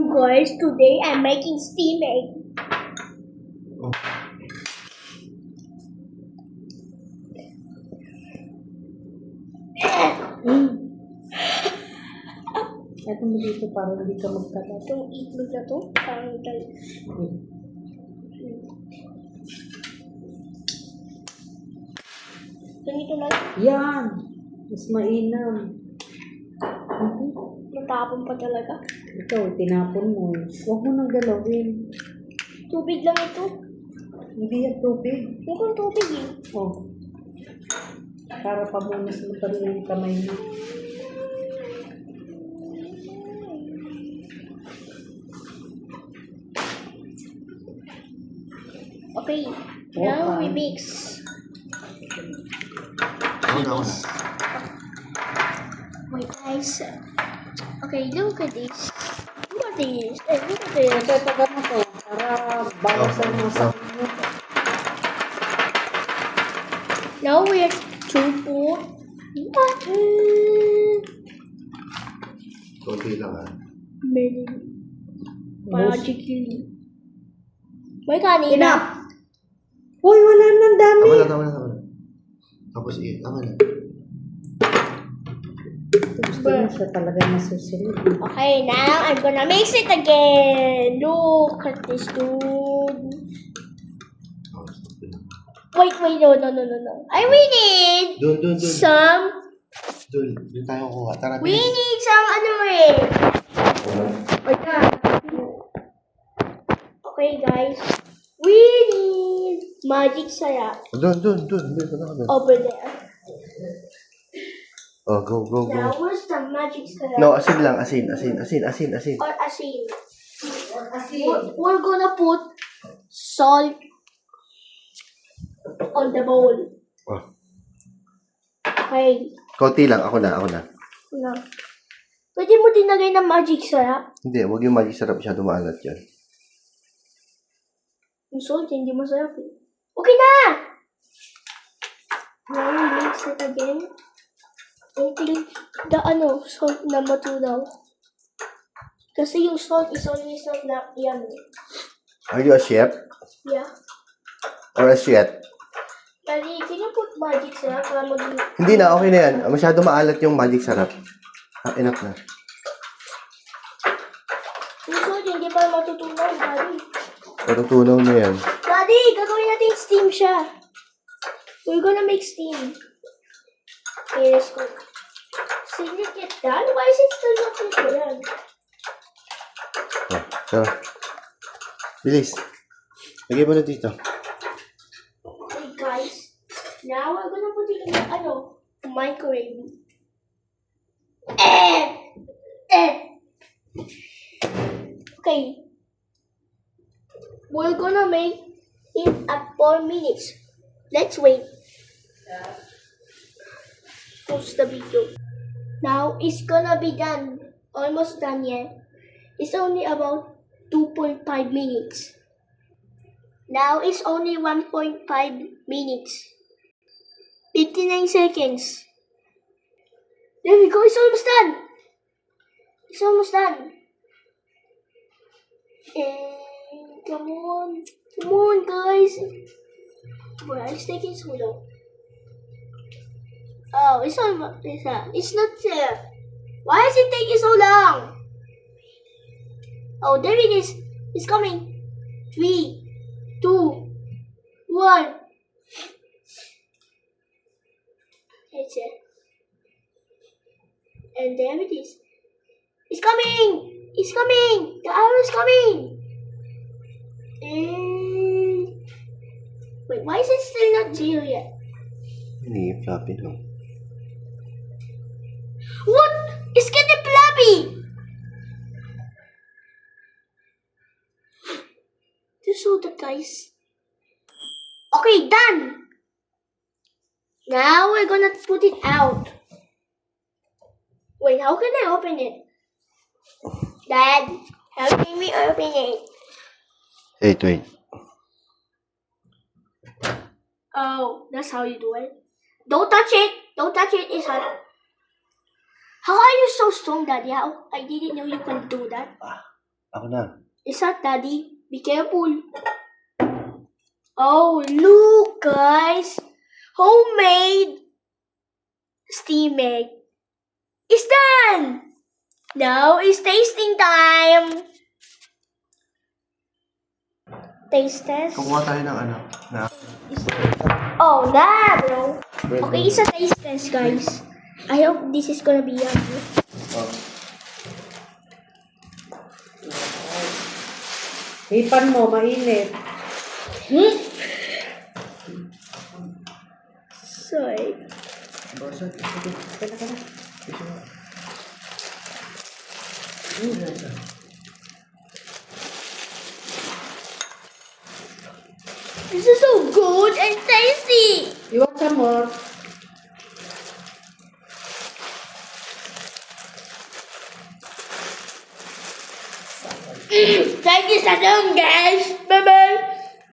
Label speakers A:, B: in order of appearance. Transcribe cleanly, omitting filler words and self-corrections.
A: guys, today I'm making steam egg.
B: Ito mo dito para hindi ka magkata.
A: Itong itlog na to, parang ganito lang.
B: Yan! Mas mainam.
A: Matapon pa talaga.
B: Ikaw, tinapon mo. Huwag mo nang galawin.
A: Tubig lang ito.
B: Hindi yan tubig.
A: Mukhang tubig eh.
B: Oh. Para pamunas mo pa rin yung kamay mo.
A: Okay, now we mix. Wait guys. Okay, look at this. Look at this. Hey, look at this.
B: Ito mo to. Para bawasan mo sa inyo.
A: Now we have to put water.
C: Konti lang
A: Magically. May kanina.
B: Enough! Uy, wala nang dami.
C: Tama na. Tapos tama na.
B: Gusto mo siya talaga masusunod.
A: Okay, now I'm gonna mix it again. Look at this, dude. Wait, no. I we need
C: Doon.
A: some.
C: Doon tayo kuha. Tara,
A: We
C: bilis.
A: need some Okay, guys. We need magic syrup
C: Doon.
A: over there.
C: Oh, go.
A: Now, where's the magic syrup?
C: No, asin lang. Asin.
A: Or asin. We're gonna put salt on the bowl.
C: Oh.
A: Okay.
C: Konti lang. Ako na.
A: No. Pwede mo din lagay ng magic syrup.
C: Hindi, huwag yung magic sarap masyado maalat yan.
A: Yung salt, hindi masarap eh. Okay na! Now we mix it again. Until the salt na matunaw. Kasi yung salt is always not yummy.
C: Are you a chef?
A: Yeah.
C: Or a chef?
A: Daddy, can you put magic syrup para maging...
C: Hindi na, okay na yan. Masyado maalat yung magic sarap. Enough na.
A: Yung salt, hindi pa matutunaw, Daddy.
C: Matutunaw na yan.
A: Daddy, gagawin natin steam siya. We're gonna make steam. Okay, let's go. Did it get done? Why is it still not yet done?
C: Oh, tara. Bilis. Lagay mo na dito.
A: Okay, guys. Now we're gonna put it in the microwave. Okay. We're gonna make it at 4 minutes. Let's wait. Pause the video. Now it's gonna be done. Almost done yet. It's only about 2.5 minutes. Now it's only 1.5 minutes. 59 seconds. There we go. It's almost done. It's almost done. And come on, guys. Why is it taking so long? Oh, it's almost. It's not there. Why is it taking so long? Oh, there it is. It's coming. 3, 2, 1. It's it. And there it is. It's coming! It's coming! The arrow is coming! And... Wait, why is it still not 0 yet?
C: Hindi, floppy lang.
A: What? It's getting floppy! Just saw that, guys. Okay, done! Now we're gonna put it out. Wait, how can I open it? Dad, how can we open it?
C: Wait.
A: Oh, that's how you do it. Don't touch it. Don't touch it. It's hot. How are you so strong, Daddy? How? I didn't know you could do that.
C: Ako na.
A: Is that Daddy? Be careful. Oh, look, guys. Homemade steam egg is done. Now it's tasting time. Taste test.
C: Kukuha tayo ng ano. Na.
A: Oh, nah, bro. Okay, it's a taste test, guys. I hope this is gonna be yummy.
C: Oh.
B: Hipan mo, mainit.
A: Sorry. This is so good and tasty.
B: You want some more?
A: Thank you so much, guys.